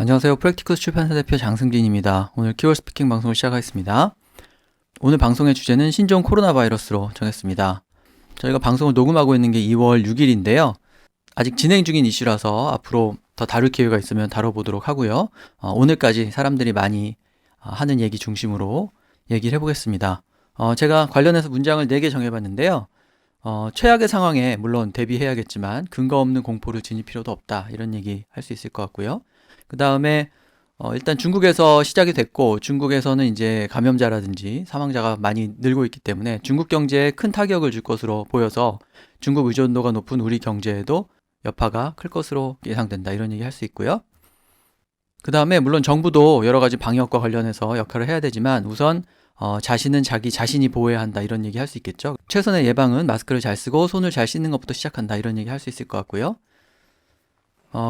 안녕하세요. 프랙티커스 출판사 대표 장승진입니다. 오늘 키워드 스피킹 방송을 시작하겠습니다. 오늘 방송의 주제는 신종 코로나 바이러스로 정했습니다. 저희가 방송을 녹음하고 있는 게 2월 6일인데요. 아직 진행 중인 이슈라서 앞으로 더 다룰 기회가 있으면 다뤄보도록 하고요. 오늘까지 사람들이 많이 하는 얘기 중심으로 얘기를 해보겠습니다. 제가 관련해서 문장을 4개 정해봤는데요. 최악의 상황에 물론 대비해야겠지만 근거 없는 공포를 지닐 필요도 없다. 이런 얘기 할 수 있을 것 같고요. 그 다음에 일단 중국에서 시작이 됐고 중국에서는 이제 감염자라든지 사망자가 많이 늘고 있기 때문에 중국 경제에 큰 타격을 줄 것으로 보여서 중국 의존도가 높은 우리 경제에도 여파가 클 것으로 예상된다. 이런 얘기 할 수 있고요. 그 다음에 물론 정부도 여러 가지 방역과 관련해서 역할을 해야 되지만 우선 자신은 자기 자신이 보호해야 한다. 이런 얘기 할 수 있겠죠. 최선의 예방은 마스크를 잘 쓰고 손을 잘 씻는 것부터 시작한다. 이런 얘기 할 수 있을 것 같고요.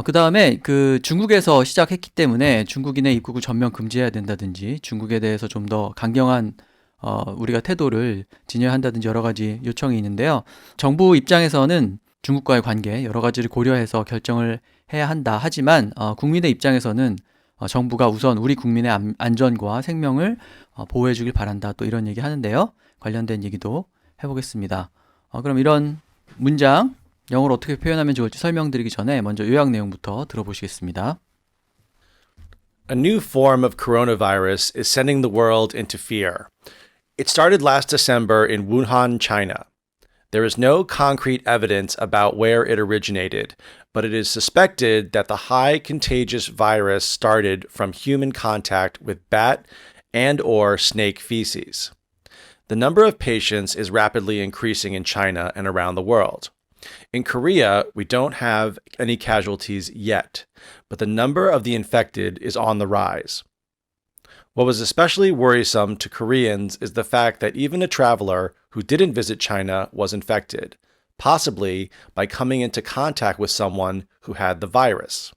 그 다음에 중국에서 시작했기 때문에 중국인의 입국을 전면 금지해야 된다든지 중국에 대해서 좀 더 강경한 우리가 태도를 진여야 한다든지 여러 가지 요청이 있는데요. 정부 입장에서는 중국과의 관계 여러 가지를 고려해서 결정을 해야 한다. 하지만 국민의 입장에서는 정부가 우선 우리 국민의 안전과 생명을 보호해 주길 바란다. 또 이런 얘기 하는데요. 관련된 얘기도 해보겠습니다. 그럼 이런 문장 영어로 어떻게 표현하면 좋을지 설명드리기 전에 먼저 요약 내용부터 들어보시겠습니다. A new form of coronavirus is sending the world into fear. It started last December in Wuhan, China. There is no concrete evidence about where it originated, but it is suspected that the high contagious virus started from human contact with bat and/or snake feces. The number of patients is rapidly increasing in China and around the world. In Korea, we don't have any casualties yet, but the number of the infected is on the rise. What was especially worrisome to Koreans is the fact that even a traveler who didn't visit China was infected, possibly by coming into contact with someone who had the virus.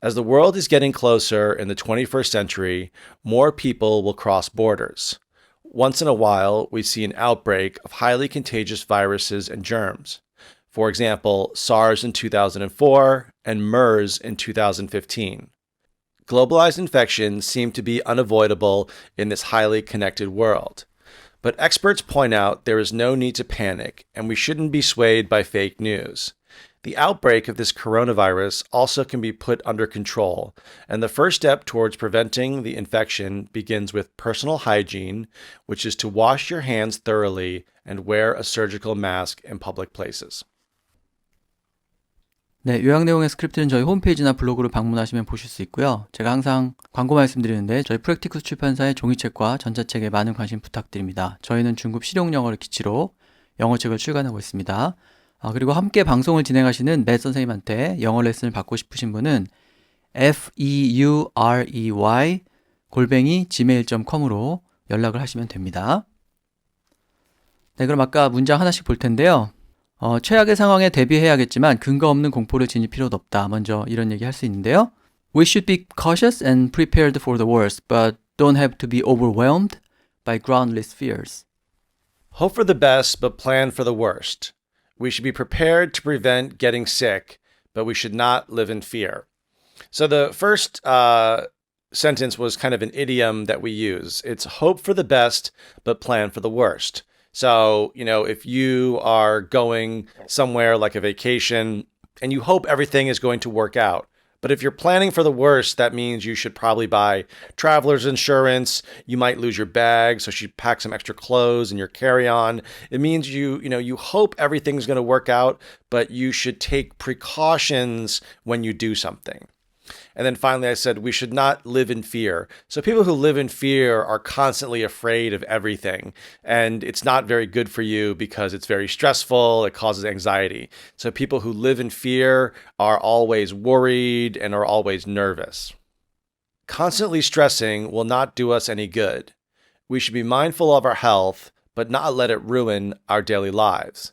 As the world is getting closer in the 21st century, more people will cross borders. Once in a while, we see an outbreak of highly contagious viruses and germs. For example, SARS in 2004 and MERS in 2015. Globalized infections seem to be unavoidable in this highly connected world. But experts point out there is no need to panic, and we shouldn't be swayed by fake news. The outbreak of this coronavirus also can be put under control, and the first step towards preventing the infection begins with personal hygiene, which is to wash your hands thoroughly and wear a surgical mask in public places. 네, 요약 내용의 스크립트는 저희 홈페이지나 블로그를 방문하시면 보실 수 있고요. 제가 항상 광고 말씀드리는데 저희 프랙티쿠스 출판사의 종이책과 전자책에 많은 관심 부탁드립니다. 저희는 중급 실용 영어를 기치로 영어책을 출간하고 있습니다. 그리고 함께 방송을 진행하시는 맷 선생님한테 영어 레슨을 받고 싶으신 분은 feurey@gmail.com으로 연락을 하시면 됩니다. 네, 그럼 아까 문장 하나씩 볼 텐데요. 최악의 상황에 대비해야겠지만 근거 없는 공포를 지닐 필요도 없다. 먼저 이런 얘기 할 수 있는데요. We should be cautious and prepared for the worst, but don't have to be overwhelmed by groundless fears. Hope for the best, but plan for the worst. We should be prepared to prevent getting sick, but we should not live in fear. So the first sentence was kind of an idiom that we use. It's hope for the best, but plan for the worst. So, if you are going somewhere like a vacation and you hope everything is going to work out, but if you're planning for the worst, that means you should probably buy traveler's insurance. You might lose your bag, so you should pack some extra clothes in your carry-on. It means you hope everything's going to work out, but you should take precautions when you do something. And then finally, I said we should not live in fear. So people who live in fear are constantly afraid of everything. And it's not very good for you because it's very stressful. It causes anxiety. So people who live in fear are always worried and are always nervous. Constantly stressing will not do us any good. We should be mindful of our health, but not let it ruin our daily lives.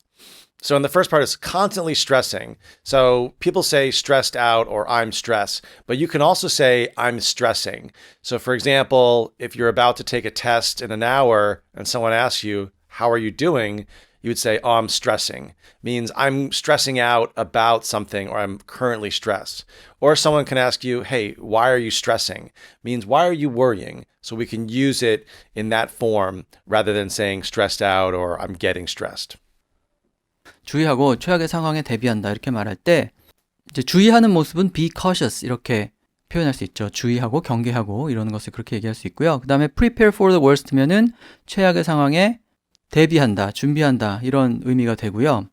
So in the first part, it's constantly stressing. So people say stressed out or I'm stressed, but you can also say I'm stressing. So for example, if you're about to take a test in an hour and someone asks you, how are you doing? you would say, oh, I'm stressing. Means I'm stressing out about something or I'm currently stressed. Or someone can ask you, hey, why are you stressing? Means why are you worrying? So we can use it in that form rather than saying stressed out or I'm getting stressed. 주의하고 최악의 상황에 대비한다 이렇게 말할 때 이제 주의하는 모습은 be cautious 이렇게 표현할 수 있죠. 주의하고 경계하고 이러는 것을 그렇게 얘기할 수 있고요. 그 다음에 prepare for the worst면은 최악의 상황에 대비한다, 준비한다 이런 의미가 되고요.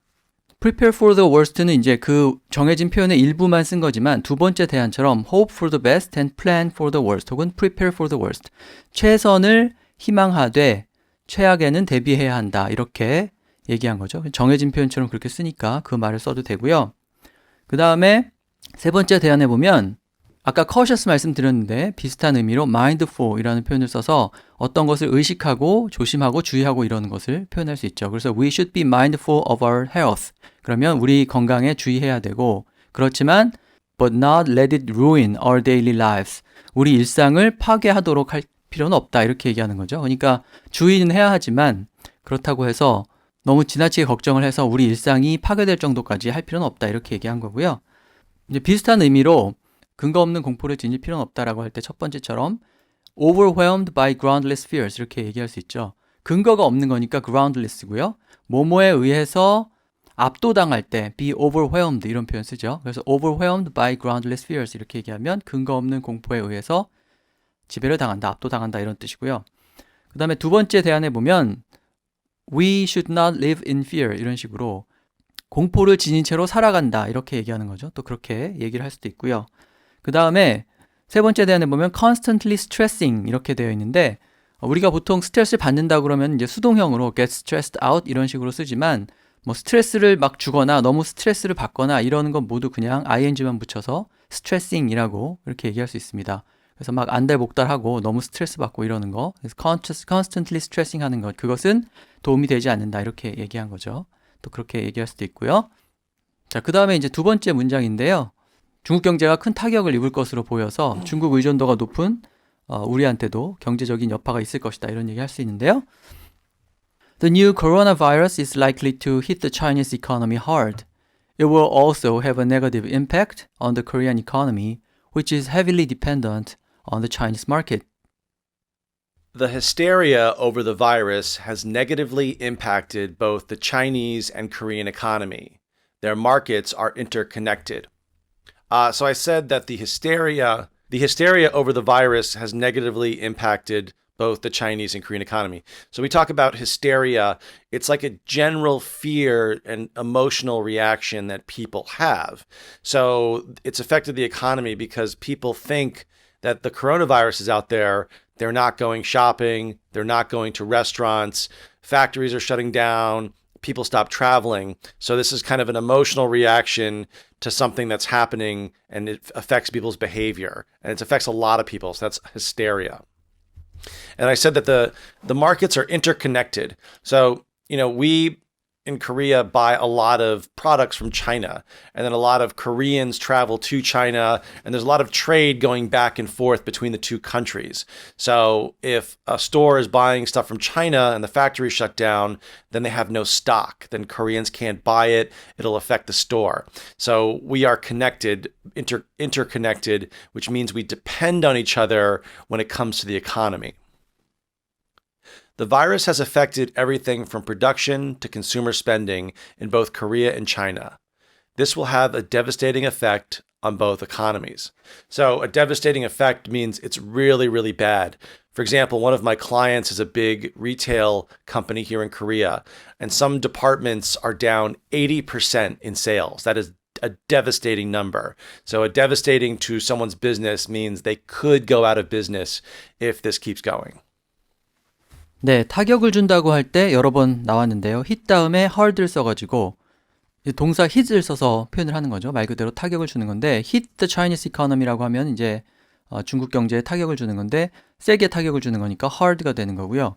prepare for the worst는 이제 그 정해진 표현의 일부만 쓴 거지만 두 번째 대안처럼 hope for the best and plan for the worst 혹은 prepare for the worst 최선을 희망하되 최악에는 대비해야 한다 이렇게 얘기한 거죠. 정해진 표현처럼 그렇게 쓰니까 그 말을 써도 되고요. 그 다음에 세 번째 대안에 보면 아까 cautious 말씀드렸는데 비슷한 의미로 mindful 이라는 표현을 써서 어떤 것을 의식하고 조심하고 주의하고 이러는 것을 표현할 수 있죠. 그래서 we should be mindful of our health. 그러면 우리 건강에 주의해야 되고 그렇지만 but not let it ruin our daily lives. 우리 일상을 파괴하도록 할 필요는 없다 이렇게 얘기하는 거죠. 그러니까 주의는 해야 하지만 그렇다고 해서 너무 지나치게 걱정을 해서 우리 일상이 파괴될 정도까지 할 필요는 없다 이렇게 얘기한 거고요. 이제 비슷한 의미로 근거 없는 공포를 지닐 필요는 없다라고 할 때 첫 번째처럼 overwhelmed by groundless fears 이렇게 얘기할 수 있죠. 근거가 없는 거니까 groundless고요. 뭐뭐에 의해서 압도당할 때 be overwhelmed 이런 표현 쓰죠. 그래서 overwhelmed by groundless fears 이렇게 얘기하면 근거 없는 공포에 의해서 지배를 당한다, 압도당한다 이런 뜻이고요. 그 다음에 두 번째 대안에 보면 we should not live in fear 이런 식으로 공포를 지닌 채로 살아간다 이렇게 얘기하는 거죠. 또 그렇게 얘기를 할 수도 있고요. 그 다음에 세 번째 대안에 보면 constantly stressing 이렇게 되어 있는데 우리가 보통 스트레스를 받는다 그러면 이제 수동형으로 get stressed out 이런 식으로 쓰지만 뭐 스트레스를 막 주거나 너무 스트레스를 받거나 이러는 건 모두 그냥 ing만 붙여서 stressing이라고 이렇게 얘기할 수 있습니다. 그래서 막 안달복달하고 너무 스트레스 받고 이러는 거 그래서 constantly stressing 하는 것 그것은 도움이 되지 않는다 이렇게 얘기한 거죠. 또 그렇게 얘기할 수도 있고요. 자, 그 다음에 이제 두 번째 문장인데요. 중국 경제가 큰 타격을 입을 것으로 보여서 중국 의존도가 높은 우리한테도 경제적인 여파가 있을 것이다 이런 얘기 할 수 있는데요. The new coronavirus is likely to hit the Chinese economy hard. It will also have a negative impact on the Korean economy, which is heavily dependent on the Chinese market. The hysteria over the virus has negatively impacted both the Chinese and Korean economy. Their markets are interconnected. So I said that the hysteria over the virus has negatively impacted both the Chinese and Korean economy. So we talk about hysteria. It's like a general fear and emotional reaction that people have. So it's affected the economy because people think that the coronavirus is out there. They're not going shopping. They're not going to restaurants. Factories are shutting down. People stop traveling. So this is kind of an emotional reaction to something that's happening and it affects people's behavior. And it affects a lot of people. So that's hysteria. And I said that the markets are interconnected. So, we in Korea buy a lot of products from China, and then a lot of Koreans travel to China, and there's a lot of trade going back and forth between the two countries. So if a store is buying stuff from China and the factory shut down, then they have no stock. Then Koreans can't buy it. It'll affect the store. So we are connected, interconnected, which means we depend on each other when it comes to the economy. The virus has affected everything from production to consumer spending in both Korea and China. This will have a devastating effect on both economies. So a devastating effect means it's really, really bad. For example, one of my clients is a big retail company here in Korea, and some departments are down 80% in sales. That is a devastating number. So a devastating to someone's business means they could go out of business if this keeps going. 네, 타격을 준다고 할 때 여러 번 나왔는데요. hit 다음에 hard를 써가지고 동사 hit을 써서 표현을 하는 거죠. 말 그대로 타격을 주는 건데 hit the Chinese economy라고 하면 이제 중국 경제에 타격을 주는 건데 세게 타격을 주는 거니까 hard가 되는 거고요.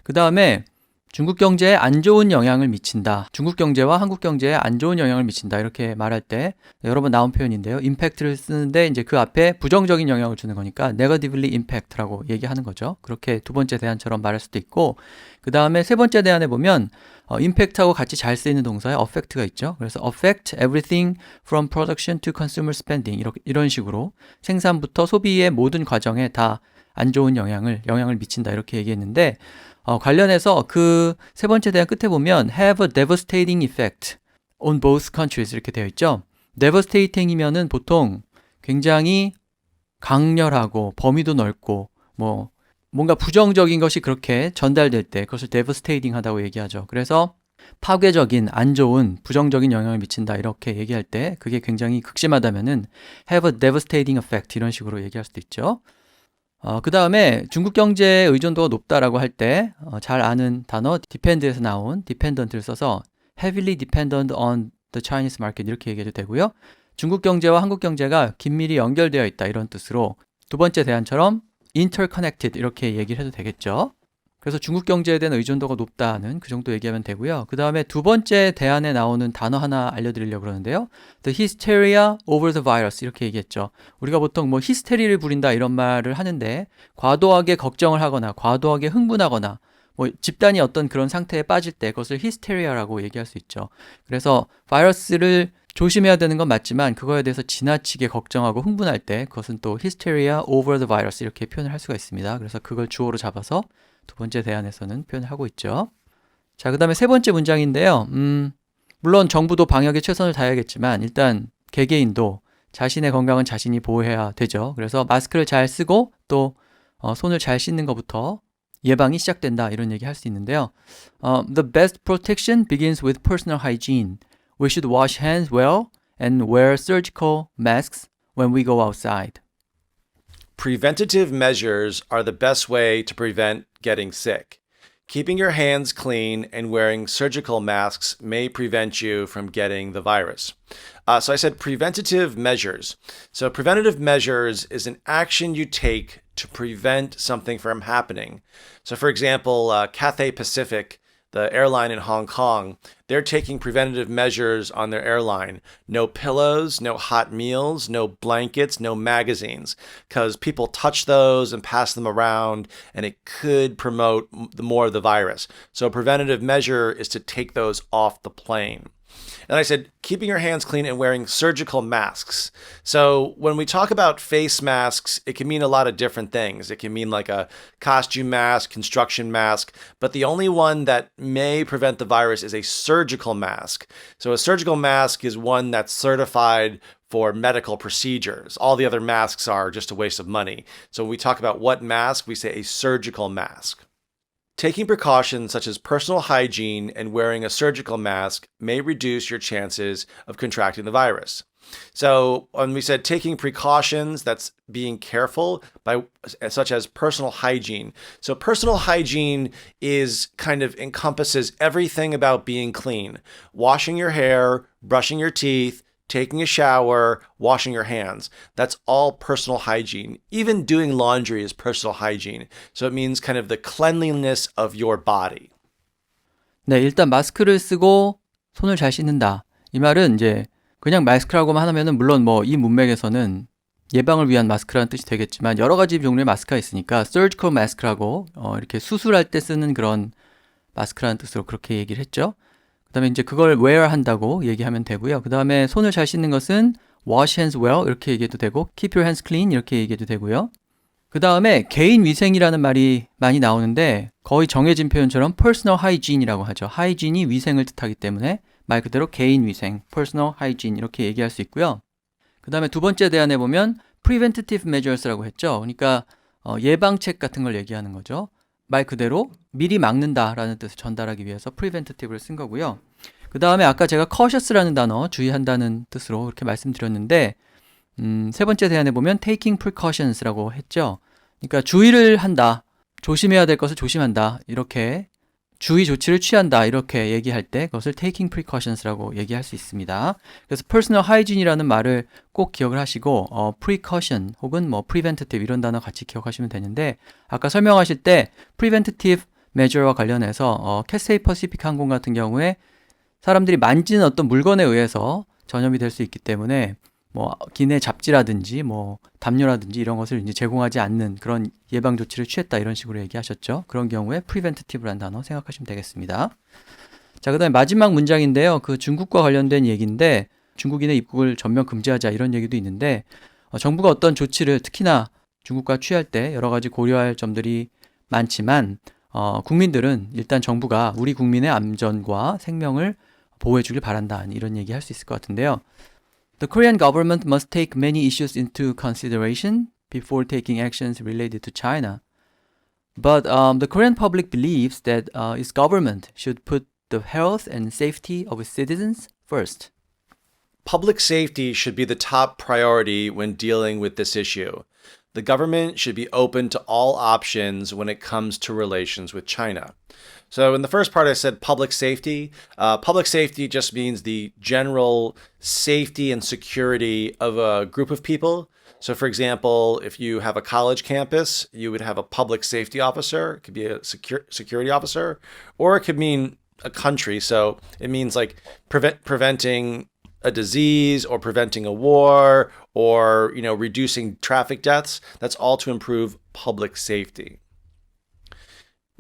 그 다음에 중국 경제에 안 좋은 영향을 미친다. 중국 경제와 한국 경제에 안 좋은 영향을 미친다. 이렇게 말할 때 여러 번 나온 표현인데요. impact를 쓰는데 이제 그 앞에 부정적인 영향을 주는 거니까 negatively impact라고 얘기하는 거죠. 그렇게 두 번째 대안처럼 말할 수도 있고 그 다음에 세 번째 대안에 보면 impact하고 같이 잘 쓰이는 동사에 affect가 있죠. 그래서 affect everything from production to consumer spending 이런 식으로 생산부터 소비의 모든 과정에 다 안 좋은 영향을 미친다. 이렇게 얘기했는데 관련해서 그 세 번째 대안 끝에 보면 have a devastating effect on both countries 이렇게 되어 있죠. devastating이면은 보통 굉장히 강렬하고 범위도 넓고 뭐 뭔가 부정적인 것이 그렇게 전달될 때 그것을 devastating 하다고 얘기하죠. 그래서 파괴적인, 안 좋은, 부정적인 영향을 미친다 이렇게 얘기할 때 그게 굉장히 극심하다면은 have a devastating effect 이런 식으로 얘기할 수도 있죠. 그 다음에 중국 경제의 의존도가 높다라고 할 때 잘 아는 단어 depend에서 나온 dependent를 써서 heavily dependent on the Chinese market 이렇게 얘기해도 되고요. 중국 경제와 한국 경제가 긴밀히 연결되어 있다 이런 뜻으로 두 번째 대안처럼 interconnected 이렇게 얘기를 해도 되겠죠. 그래서 중국 경제에 대한 의존도가 높다는 그 정도 얘기하면 되고요. 그 다음에 두 번째 대안에 나오는 단어 하나 알려드리려고 그러는데요. The hysteria over the virus 이렇게 얘기했죠. 우리가 보통 뭐 히스테리를 부린다 이런 말을 하는데 과도하게 걱정을 하거나 과도하게 흥분하거나 뭐 집단이 어떤 그런 상태에 빠질 때 그것을 히스테리아라고 얘기할 수 있죠. 그래서 바이러스를 조심해야 되는 건 맞지만 그거에 대해서 지나치게 걱정하고 흥분할 때 그것은 또 hysteria over the virus 이렇게 표현을 할 수가 있습니다. 그래서 그걸 주어로 잡아서 두 번째 대안에서는 표현을 하고 있죠. 자, 그 다음에 세 번째 문장인데요. 물론 정부도 방역에 최선을 다해야겠지만 일단 개개인도 자신의 건강은 자신이 보호해야 되죠. 그래서 마스크를 잘 쓰고 또 손을 잘 씻는 것부터 예방이 시작된다 이런 얘기 할 수 있는데요. The best protection begins with personal hygiene. We should wash hands well and wear surgical masks when we go outside. Preventative measures are the best way to prevent getting sick. Keeping your hands clean and wearing surgical masks may prevent you from getting the virus. So I said preventative measures. So preventative measures is an action you take to prevent something from happening. So for example, Cathay Pacific, the airline in Hong Kong, they're taking preventative measures on their airline. No pillows, no hot meals, no blankets, no magazines, because people touch those and pass them around, and it could promote more of the virus. So a preventative measure is to take those off the plane. And I said, keeping your hands clean and wearing surgical masks. So when we talk about face masks, it can mean a lot of different things. It can mean like a costume mask, construction mask, but the only one that may prevent the virus is a surgical mask. So a surgical mask is one that's certified for medical procedures. All the other masks are just a waste of money. So when we talk about what mask, we say a surgical mask. Taking precautions such as personal hygiene and wearing a surgical mask may reduce your chances of contracting the virus. So when we said taking precautions, that's being careful by such as personal hygiene. So personal hygiene is kind of encompasses everything about being clean. Washing your hair, brushing your teeth, taking a shower, washing your hands. That's all personal hygiene. Even doing laundry is personal hygiene. So it means kind of the cleanliness of your body. 네, 일단 마스크를 쓰고 손을 잘 씻는다. 이 말은 이제 그냥 마스크라고만 하면은 물론 뭐 이 문맥에서는 예방을 위한 마스크라는 뜻이 되겠지만 여러 가지 종류의 마스크가 있으니까 surgical mask라고 이렇게 수술할 때 쓰는 그런 마스크라는 뜻으로 그렇게 얘기를 했죠. 그 다음에 이제 그걸 wear 한다고 얘기하면 되고요. 그 다음에 손을 잘 씻는 것은 wash hands well 이렇게 얘기해도 되고 keep your hands clean 이렇게 얘기해도 되고요. 그 다음에 개인 위생이라는 말이 많이 나오는데 거의 정해진 표현처럼 personal hygiene이라고 하죠. hygiene이 위생을 뜻하기 때문에 말 그대로 개인 위생, personal hygiene 이렇게 얘기할 수 있고요. 그 다음에 두 번째 대안에 보면 preventative measures라고 했죠. 그러니까 예방책 같은 걸 얘기하는 거죠. 말 그대로 미리 막는다라는 뜻을 전달하기 위해서 preventative를 쓴 거고요. 그 다음에 아까 제가 cautious라는 단어 주의한다는 뜻으로 그렇게 말씀드렸는데 세 번째 대안에 보면 taking precautions라고 했죠. 그러니까 주의를 한다, 조심해야 될 것을 조심한다 이렇게 주의 조치를 취한다 이렇게 얘기할 때 그것을 taking precautions라고 얘기할 수 있습니다. 그래서 personal hygiene이라는 말을 꼭 기억을 하시고 precaution 혹은 뭐 preventative 이런 단어 같이 기억하시면 되는데 아까 설명하실 때 preventative measure와 관련해서 캐세이 퍼시픽 항공 같은 경우에 사람들이 만지는 어떤 물건에 의해서 전염이 될 수 있기 때문에 뭐 기내 잡지라든지 뭐 담요라든지 이런 것을 이제 제공하지 않는 그런 예방 조치를 취했다 이런 식으로 얘기하셨죠. 그런 경우에 preventative라는 단어 생각하시면 되겠습니다. 자, 그다음에 마지막 문장인데요. 그 중국과 관련된 얘기인데 중국인의 입국을 전면 금지하자 이런 얘기도 있는데 정부가 어떤 조치를 특히나 중국과 취할 때 여러 가지 고려할 점들이 많지만 국민들은 일단 정부가 우리 국민의 안전과 생명을 보호해 주길 바란다 이런 얘기 할 수 있을 것 같은데요. The Korean government must take many issues into consideration before taking actions related to China. But the Korean public believes that its government should put the health and safety of its citizens first. Public safety should be the top priority when dealing with this issue. The government should be open to all options when it comes to relations with China. So in the first part, I said public safety. Public safety just means the general safety and security of a group of people. So for example, if you have a college campus, you would have a public safety officer. It could be a security officer, or it could mean a country. So it means like preventing a disease or preventing a war or, reducing traffic deaths. That's all to improve public safety.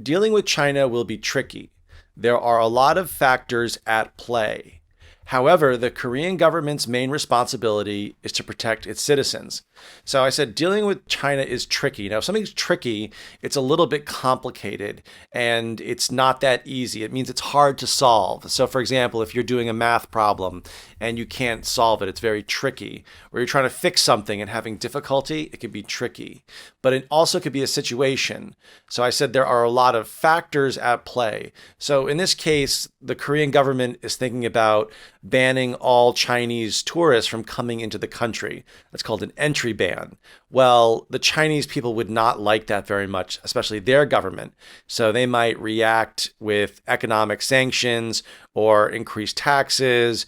Dealing with China will be tricky. There are a lot of factors at play. However, the Korean government's main responsibility is to protect its citizens. So I said dealing with China is tricky. Now, if something's tricky, it's a little bit complicated and it's not that easy. It means it's hard to solve. So for example, if you're doing a math problem and you can't solve it, it's very tricky. Or you're trying to fix something and having difficulty, it could be tricky. But it also could be a situation. So I said there are a lot of factors at play. So in this case, the Korean government is thinking about banning all Chinese tourists from coming into the country. That's called an entry ban. Well, the Chinese people would not like that very much, especially their government. So they might react with economic sanctions or increased taxes.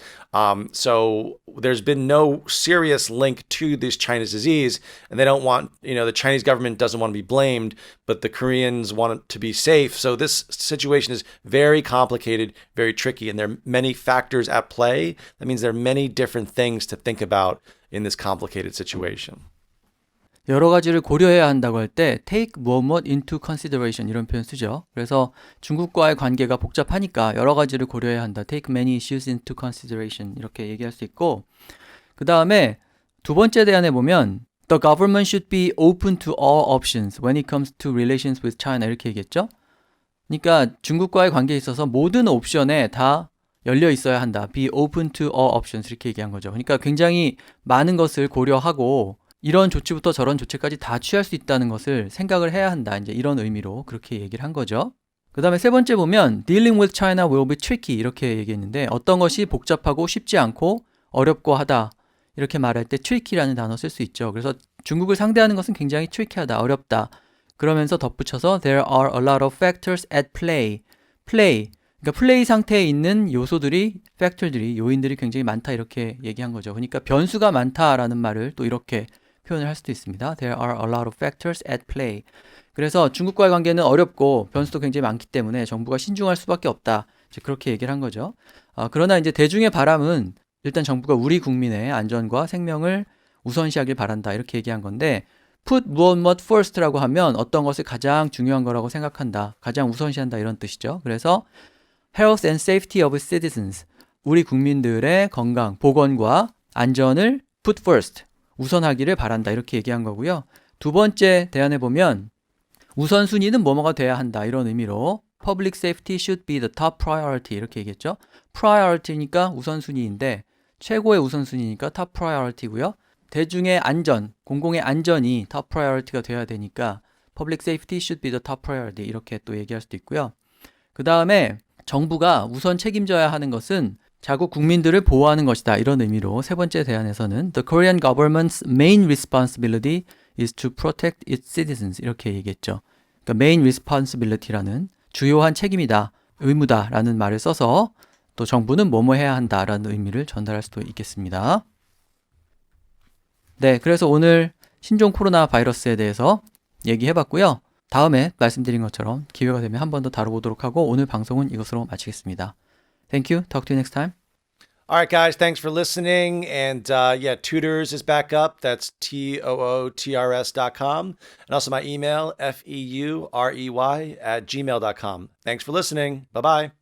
So there's been no serious link to this Chinese disease, and they don't want, the Chinese government doesn't want to be blamed, but the Koreans want it to be safe. So this situation is very complicated, very tricky, and there are many factors at play. That means there are many different things to think about in this complicated situation. 여러 가지를 고려해야 한다고 할 때 take 뭐뭐 into consideration 이런 표현 쓰죠. 그래서 중국과의 관계가 복잡하니까 여러 가지를 고려해야 한다. take many issues into consideration 이렇게 얘기할 수 있고 그 다음에 두 번째 대안에 보면 the government should be open to all options when it comes to relations with China 이렇게 얘기했죠. 그러니까 중국과의 관계에 있어서 모든 옵션에 다 열려 있어야 한다. be open to all options 이렇게 얘기한 거죠. 그러니까 굉장히 많은 것을 고려하고 이런 조치부터 저런 조치까지 다 취할 수 있다는 것을 생각을 해야 한다. 이제 이런 의미로 그렇게 얘기를 한 거죠. 그 다음에 세 번째 보면 dealing with China will be tricky 이렇게 얘기했는데 어떤 것이 복잡하고 쉽지 않고 어렵고 하다 이렇게 말할 때 tricky라는 단어 쓸 수 있죠. 그래서 중국을 상대하는 것은 굉장히 tricky하다, 어렵다. 그러면서 덧붙여서 there are a lot of factors at play. 그러니까 플레이 상태에 있는 요소들이, 팩터들이, 요인들이 굉장히 많다 이렇게 얘기한 거죠. 그러니까 변수가 많다라는 말을 또 이렇게 표현을 할 수도 있습니다. There are a lot of factors at play. 그래서 중국과의 관계는 어렵고 변수도 굉장히 많기 때문에 정부가 신중할 수밖에 없다. 이제 그렇게 얘기를 한 거죠. 그러나 이제 대중의 바람은 일단 정부가 우리 국민의 안전과 생명을 우선시하길 바란다. 이렇게 얘기한 건데 put 무엇 first라고 하면 어떤 것을 가장 중요한 거라고 생각한다. 가장 우선시한다 이런 뜻이죠. 그래서 health and safety of citizens. 우리 국민들의 건강, 보건과 안전을 put first. 우선하기를 바란다 이렇게 얘기한 거고요. 두 번째 대안에 보면 우선순위는 뭐뭐가 돼야 한다 이런 의미로 public safety should be the top priority 이렇게 얘기했죠. priority니까 우선순위인데 최고의 우선순위니까 top priority고요. 대중의 안전, 공공의 안전이 top priority가 돼야 되니까 public safety should be the top priority 이렇게 또 얘기할 수도 있고요. 그 다음에 정부가 우선 책임져야 하는 것은 자국 국민들을 보호하는 것이다. 이런 의미로 세 번째 대안에서는 The Korean government's main responsibility is to protect its citizens 이렇게 얘기했죠. 그러니까 main responsibility라는 주요한 책임이다, 의무다라는 말을 써서 또 정부는 뭐뭐 해야 한다라는 의미를 전달할 수도 있겠습니다. 네, 그래서 오늘 신종 코로나 바이러스에 대해서 얘기해봤고요. 다음에 말씀드린 것처럼 기회가 되면 한 번 더 다뤄보도록 하고 오늘 방송은 이것으로 마치겠습니다. Thank you. Talk to you next time. All right, guys, thanks for listening. And yeah, Tutors is back up. That's TOOTRS.com. And also my email, FEUREY @gmail.com. Thanks for listening. Bye bye.